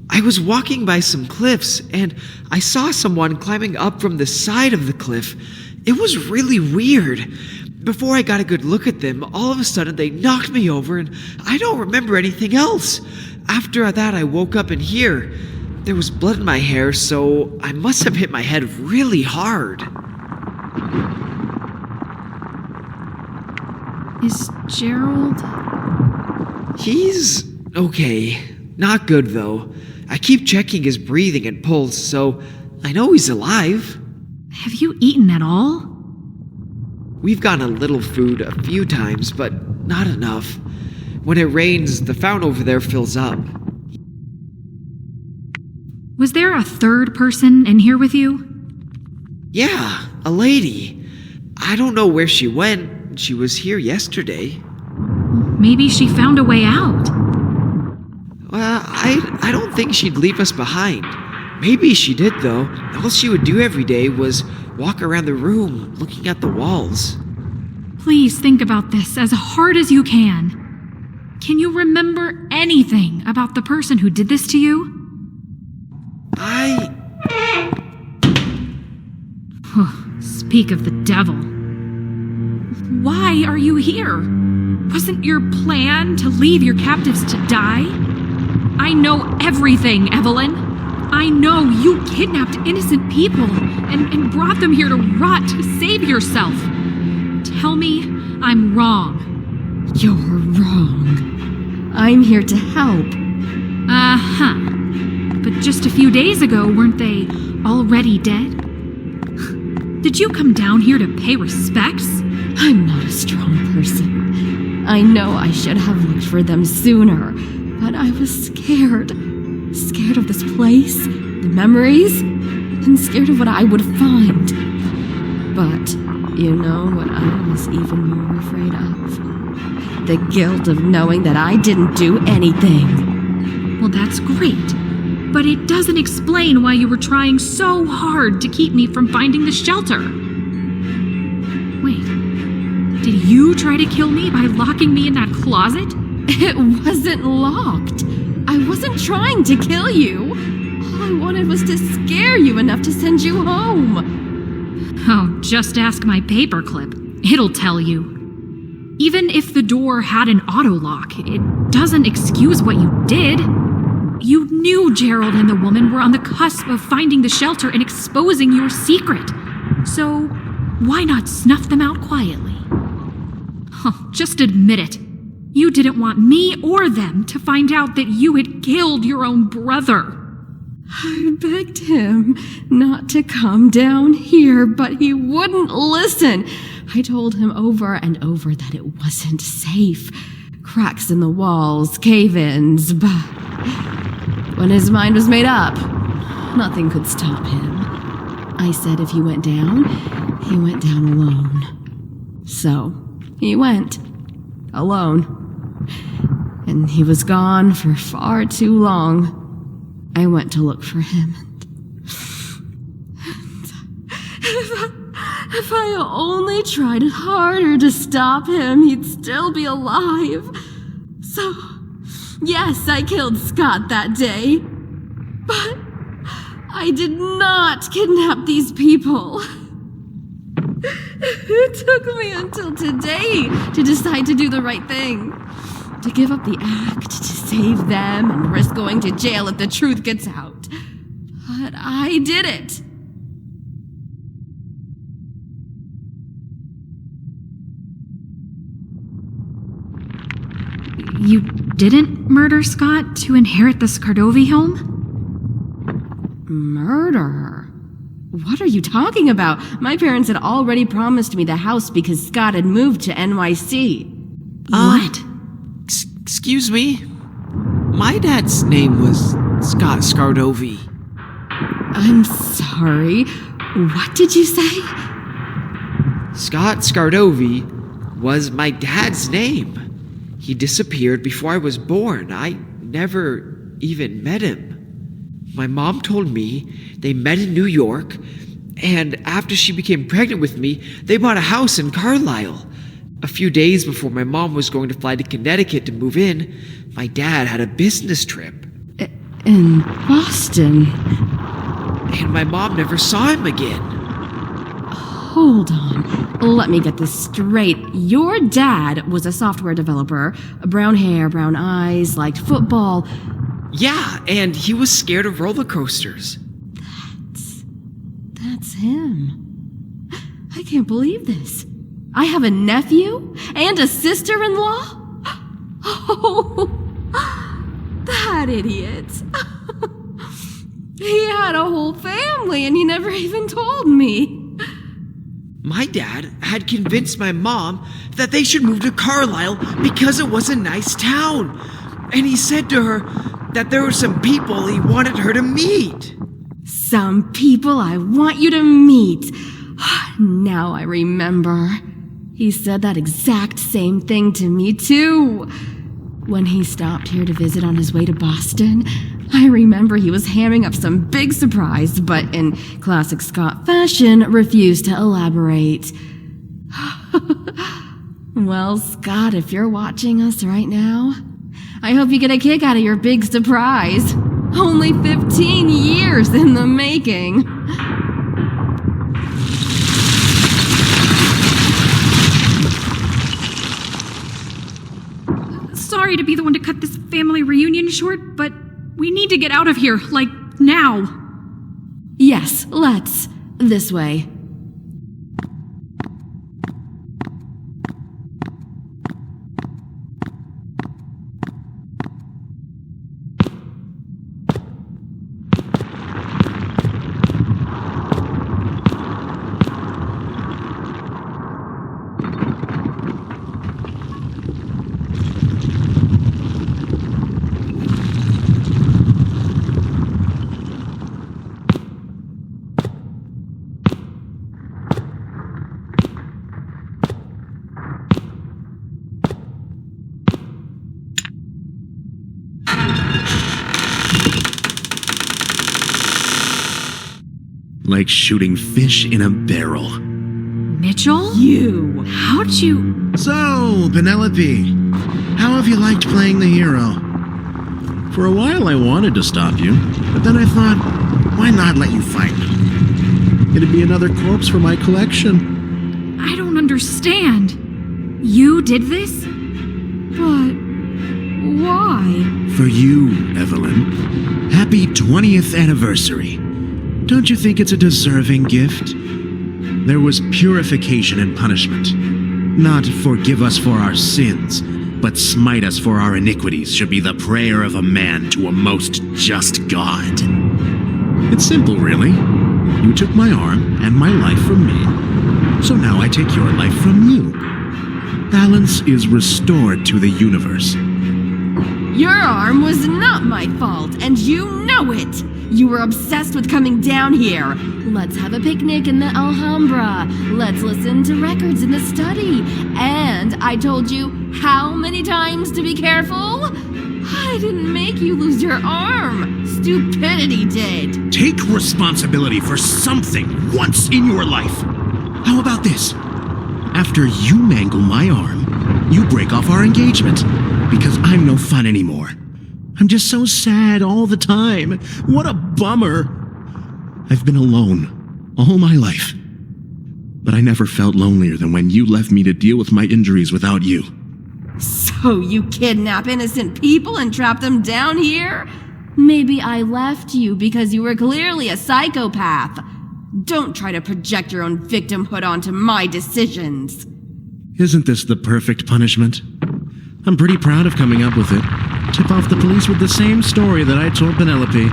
Speaker 1: I was walking by some cliffs, and I saw someone climbing up from the side of the cliff. It was really weird. Before I got a good look at them, all of a sudden they knocked me over, and I don't remember anything else. After that, I woke up in here. There was blood in my hair, so I must have hit my head really hard.
Speaker 2: Is Gerald...
Speaker 1: He's okay. Not good, though. I keep checking his breathing and pulse, so I know he's alive.
Speaker 2: Have you eaten at all?
Speaker 1: We've gotten a little food a few times, but not enough. When it rains, the fountain over there fills up.
Speaker 2: Was there a third person in here with you?
Speaker 1: Yeah, a lady. I don't know where she went. She was here yesterday.
Speaker 2: Maybe she found a way out.
Speaker 1: Well, I don't think she'd leave us behind. Maybe she did, though. All she would do every day was walk around the room, looking at the walls.
Speaker 2: Please think about this as hard as you can. Can you remember anything about the person who did this to you? Speak of the devil. Why are you here? Wasn't your plan to leave your captives to die? I know everything, Evelyn. I know you kidnapped innocent people and brought them here to rot to save yourself. Tell me I'm wrong.
Speaker 5: You're wrong. I'm here to help.
Speaker 2: Uh-huh. But just a few days ago, weren't they already dead? Did you come down here to pay respects?
Speaker 5: I'm not a strong person. I know I should have looked for them sooner, but I was scared. Scared of this place, the memories, and scared of what I would find. But you know what I was even more afraid of? The guilt of knowing that I didn't do anything.
Speaker 2: Well, that's great. But it doesn't explain why you were trying so hard to keep me from finding the shelter. Wait, did you try to kill me by locking me in that closet?
Speaker 5: It wasn't locked. I wasn't trying to kill you. All I wanted was to scare you enough to send you home.
Speaker 2: Oh, just ask my paperclip. It'll tell you. Even if the door had an auto lock, it doesn't excuse what you did. You knew Gerald and the woman were on the cusp of finding the shelter and exposing your secret. So, why not snuff them out quietly? Oh, just admit it. You didn't want me or them to find out that you had killed your own brother.
Speaker 5: I begged him not to come down here, but he wouldn't listen. I told him over and over that it wasn't safe. Cracks in the walls, cave-ins, but when his mind was made up, nothing could stop him. I said if he went down alone. So, he went. Alone. And he was gone for far too long. I If I only tried harder to stop him, he'd still be alive. So, yes, I killed Scott that day. But I did not kidnap these people. It took me until today to decide to do the right thing. To give up the act, to save them, and risk going to jail if the truth gets out. But I did it.
Speaker 2: You didn't murder Scott to inherit the Scardovi home?
Speaker 5: Murder? What are you talking about? My parents had already promised me the house because Scott had moved to NYC.
Speaker 1: What? Excuse me? My dad's name was Scott Scardovi.
Speaker 5: I'm sorry. What did you say?
Speaker 1: Scott Scardovi was my dad's name. He disappeared before I was born. I never even met him. My mom told me they met in New York, and after she became pregnant with me, they bought a house in Carlisle. A few days before my mom was going to fly to Connecticut to move in, my dad had a business trip.
Speaker 5: In Boston?
Speaker 1: And my mom never saw him again.
Speaker 5: Hold on. Let me get this straight. Your dad was a software developer. Brown hair, brown eyes, liked football.
Speaker 1: Yeah, and he was scared of roller coasters.
Speaker 5: That's him. I can't believe this. I have a nephew and a sister-in-law? Oh, that idiot. He had a whole family and he never even told me.
Speaker 1: My dad had convinced my mom that they should move to Carlisle because it was a nice town. And he said to her that there were some people he wanted her to meet.
Speaker 5: Some people I want you to meet. Now I remember. He said that exact same thing to me, too. When he stopped here to visit on his way to Boston, I remember he was hamming up some big surprise, but in classic Scott fashion, refused to elaborate. Well, Scott, if you're watching us right now, I hope you get a kick out of your big surprise. Only 15 years in the making.
Speaker 2: Sorry to be the one to cut this family reunion short, but we need to get out of here, like, now.
Speaker 5: Yes, let's. This way.
Speaker 8: Like shooting fish in a barrel.
Speaker 2: Mitchell?
Speaker 5: You!
Speaker 2: How'd you...
Speaker 8: So, Penelope, how have you liked playing the hero? For a while I wanted to stop you, but then I thought, why not let you fight? It'd be another corpse for my collection.
Speaker 2: I don't understand. You did this? But... why?
Speaker 8: For you, Evelyn. Happy 20th anniversary. Don't you think it's a deserving gift? There was purification and punishment. Not forgive us for our sins, but smite us for our iniquities should be the prayer of a man to a most just God. It's simple, really. You took my arm and my life from me, so now I take your life from you. Balance is restored to the universe.
Speaker 5: Your arm was not my fault, and you know it! You were obsessed with coming down here. Let's have a picnic in the Alhambra. Let's listen to records in the study. And I told you how many times to be careful? I didn't make you lose your arm. Stupidity did.
Speaker 8: Take responsibility for something once in your life. How about this? After you mangle my arm, you break off our engagement, because I'm no fun anymore. I'm just so sad all the time. What a bummer. I've been alone all my life, but I never felt lonelier than when you left me to deal with my injuries without you.
Speaker 5: So you kidnap innocent people and trap them down here? Maybe I left you because you were clearly a psychopath. Don't try to project your own victimhood onto my decisions.
Speaker 8: Isn't this the perfect punishment? I'm pretty proud of coming up with it. Tip off the police with the same story that I told Penelope,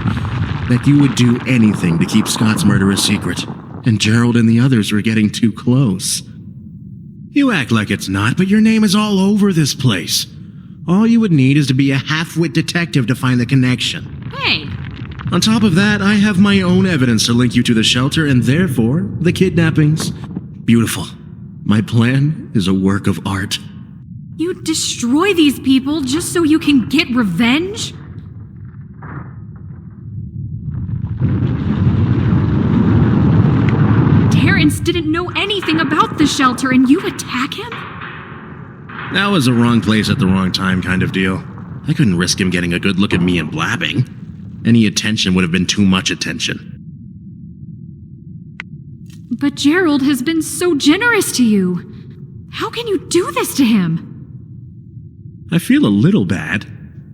Speaker 8: that you would do anything to keep Scott's murder a secret, and Gerald and the others were getting too close. You act like it's not, but your name is all over this place. All you would need is to be a half-wit detective to find the connection.
Speaker 2: Hey,
Speaker 8: On top of that, I have my own evidence to link you to the shelter and therefore the kidnappings. Beautiful. My plan is a work of art.
Speaker 2: you destroy these people just so you can get revenge? Terrence didn't know anything about the shelter and you attack him?
Speaker 8: That was a wrong place at the wrong time kind of deal. I couldn't risk him getting a good look at me and blabbing. Any attention would have been too much attention.
Speaker 2: But Gerald has been so generous to you. How can you do this to him?
Speaker 8: I feel a little bad.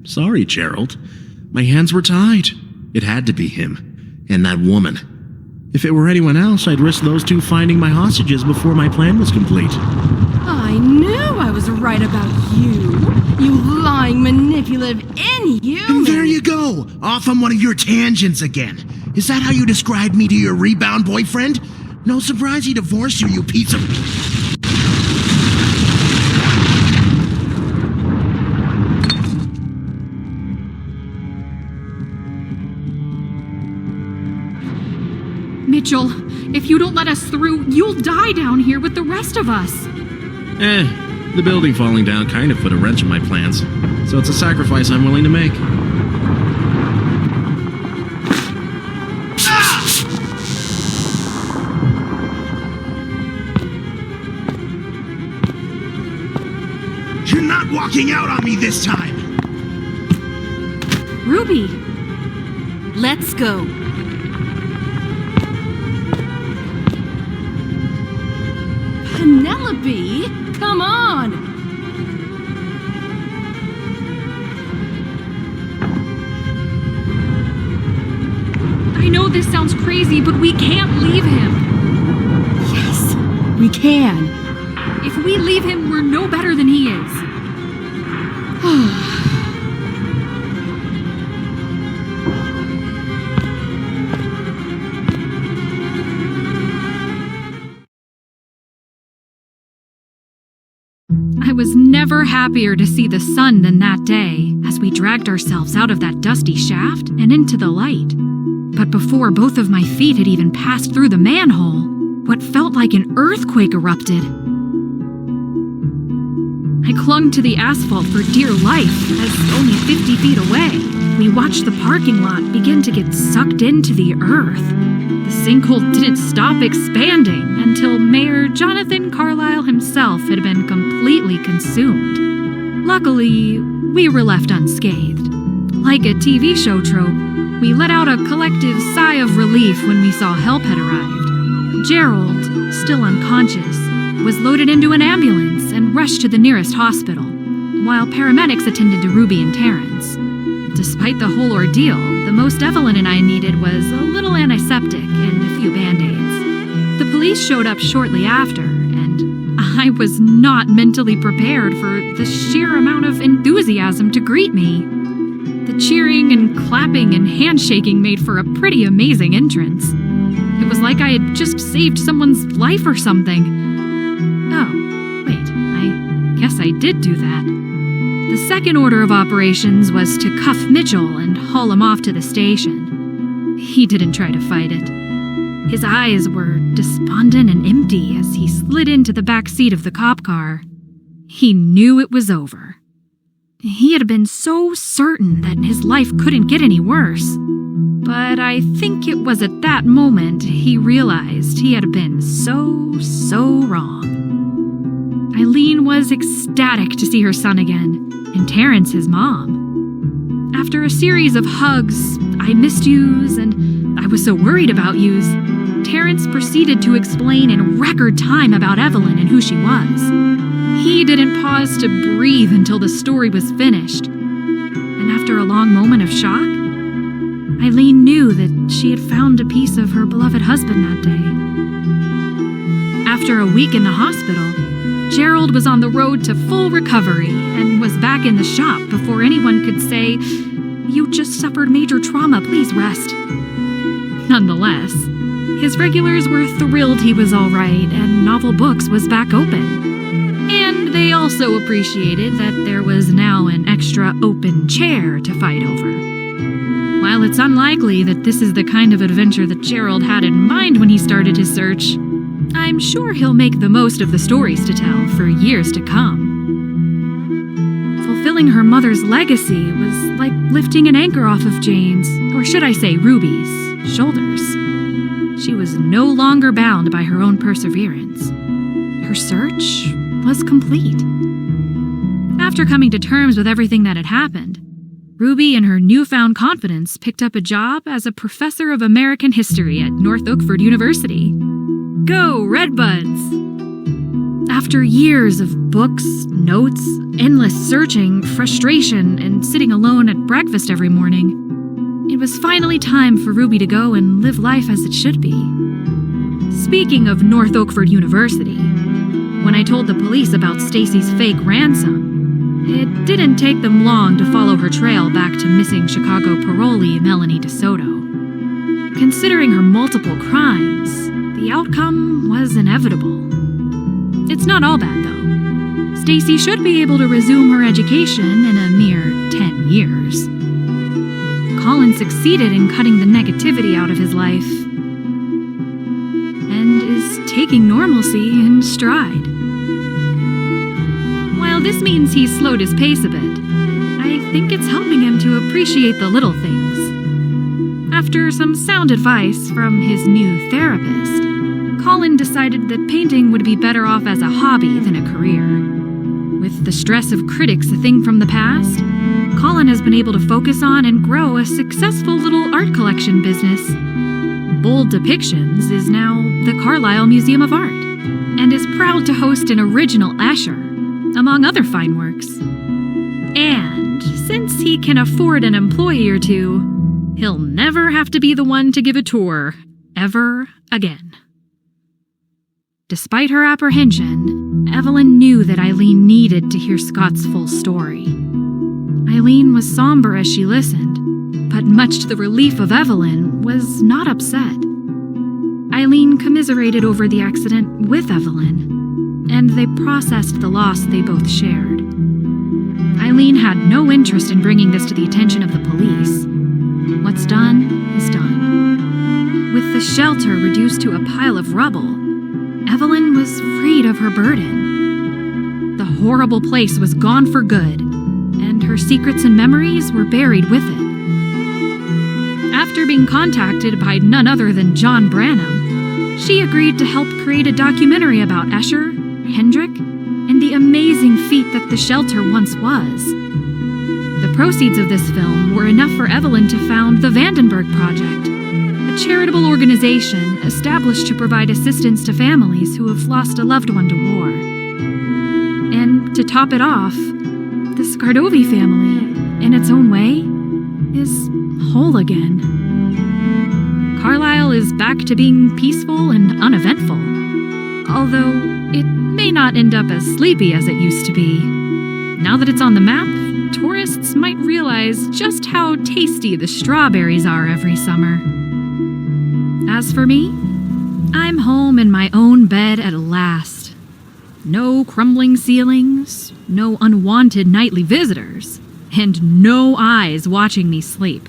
Speaker 8: Sorry, Gerald. My hands were tied. It had to be him. And that woman. If it were anyone else, I'd risk those two finding my hostages before my plan was complete.
Speaker 5: I knew I was right about you. You lying, manipulative inhuman.
Speaker 9: And there you go, off on one of your tangents again. Is that how you described me to your rebound boyfriend? No surprise he divorced you, you piece of...
Speaker 2: Mitchell, if you don't let us through, you'll die down here with the rest of us.
Speaker 8: The building falling down kind of put a wrench in my plans, so it's a sacrifice I'm willing to make.
Speaker 9: You're not walking out on me this time!
Speaker 2: Ruby, let's go.
Speaker 5: Penelope, come on!
Speaker 2: I know this sounds crazy, but we can't leave him.
Speaker 5: Yes, we can.
Speaker 2: If we leave him, we're no better than he is. I was never happier to see the sun than that day as we dragged ourselves out of that dusty shaft and into the light. But before both of my feet had even passed through the manhole, what felt like an earthquake erupted. I clung to the asphalt for dear life as only 50 feet away, we watched the parking lot begin to get sucked into the earth. The sinkhole didn't stop expanding until Mayor Jonathan Carlyle himself had been completely consumed. Luckily, we were left unscathed. Like a TV show trope, we let out a collective sigh of relief when we saw help had arrived. Gerald, still unconscious, was loaded into an ambulance and rushed to the nearest hospital, while paramedics attended to Ruby and Terrence. Despite the whole ordeal, the most Evelyn and I needed was a little antiseptic and a few band-aids. The police showed up shortly after, and I was not mentally prepared for the sheer amount of enthusiasm to greet me. The cheering and clapping and handshaking made for a pretty amazing entrance. It was like I had just saved someone's life or something. Oh, wait, I guess I did do that. The second order of operations was to cuff Mitchell and haul him off to the station. He didn't try to fight it. His eyes were despondent and empty as he slid into the back seat of the cop car. He knew it was over. He had been so certain that his life couldn't get any worse. But I think it was at that moment he realized he had been so wrong. Eileen was ecstatic to see her son again, and Terrence his mom. After a series of hugs, I missed yous, and I was so worried about yous, Terrence proceeded to explain in record time about Evelyn and who she was. He didn't pause to breathe until the story was finished. And after a long moment of shock, Eileen knew that she had found a piece of her beloved husband that day. After a week in the hospital, Gerald was on the road to full recovery and was back in the shop before anyone could say, "You just suffered major trauma, please rest." Nonetheless, his regulars were thrilled he was all right and Novel Books was back open. And they also appreciated that there was now an extra open chair to fight over. While it's unlikely that this is the kind of adventure that Gerald had in mind when he started his search, I'm sure he'll make the most of the stories to tell for years to come. Fulfilling her mother's legacy was like lifting an anchor off of Jane's, or should I say Ruby's, shoulders. She was no longer bound by her own perseverance. Her search was complete. After coming to terms with everything that had happened, Ruby, in her newfound confidence, picked up a job as a professor of American history at North Oakford University. Go, Redbuds! After years of books, notes, endless searching, frustration, and sitting alone at breakfast every morning, it was finally time for Ruby to go and live life as it should be. Speaking of North Oakford University, when I told the police about Stacy's fake ransom, it didn't take them long to follow her trail back to missing Chicago parolee Melanie DeSoto. Considering her multiple crimes, the outcome was inevitable. It's not all bad, though. Stacy should be able to resume her education in a mere 10 years. Colin succeeded in cutting the negativity out of his life and is taking normalcy in stride. While this means he's slowed his pace a bit, I think it's helping him to appreciate the little things. After some sound advice from his new therapist, Colin decided that painting would be better off as a hobby than a career. With the stress of critics a thing from the past, Colin has been able to focus on and grow a successful little art collection business. Bold Depictions is now the Carlisle Museum of Art, and is proud to host an original Escher, among other fine works. And since he can afford an employee or two, he'll never have to be the one to give a tour, ever again. Despite her apprehension, Evelyn knew that Eileen needed to hear Scott's full story. Eileen was somber as she listened, but much to the relief of Evelyn, was not upset. Eileen commiserated over the accident with Evelyn, and they processed the loss they both shared. Eileen had no interest in bringing this to the attention of the police. What's done is done. With the shelter reduced to a pile of rubble, Evelyn was freed of her burden. The horrible place was gone for good, and her secrets and memories were buried with it. After being contacted by none other than John Branham, she agreed to help create a documentary about Escher, Hendrick, and the amazing feat that the shelter once was. The proceeds of this film were enough for Evelyn to found the Vandenberg Project, a charitable organization established to provide assistance to families who have lost a loved one to war. And to top it off, the Scardovi family, in its own way, is whole again. Carlisle is back to being peaceful and uneventful, although it may not end up as sleepy as it used to be. Now that it's on the map, tourists might realize just how tasty the strawberries are every summer. As for me, I'm home in my own bed at last. No crumbling ceilings, no unwanted nightly visitors, and no eyes watching me sleep.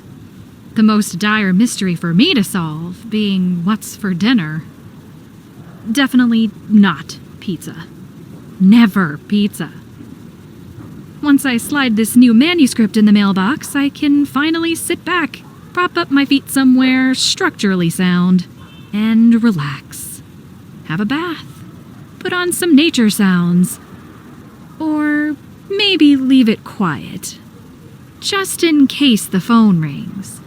Speaker 2: The most dire mystery for me to solve being what's for dinner. Definitely not pizza. Never pizza. Once I slide this new manuscript in the mailbox, I can finally sit back, prop up my feet somewhere structurally sound, and relax. Have a bath. put on some nature sounds. Or maybe leave it quiet, just in case the phone rings.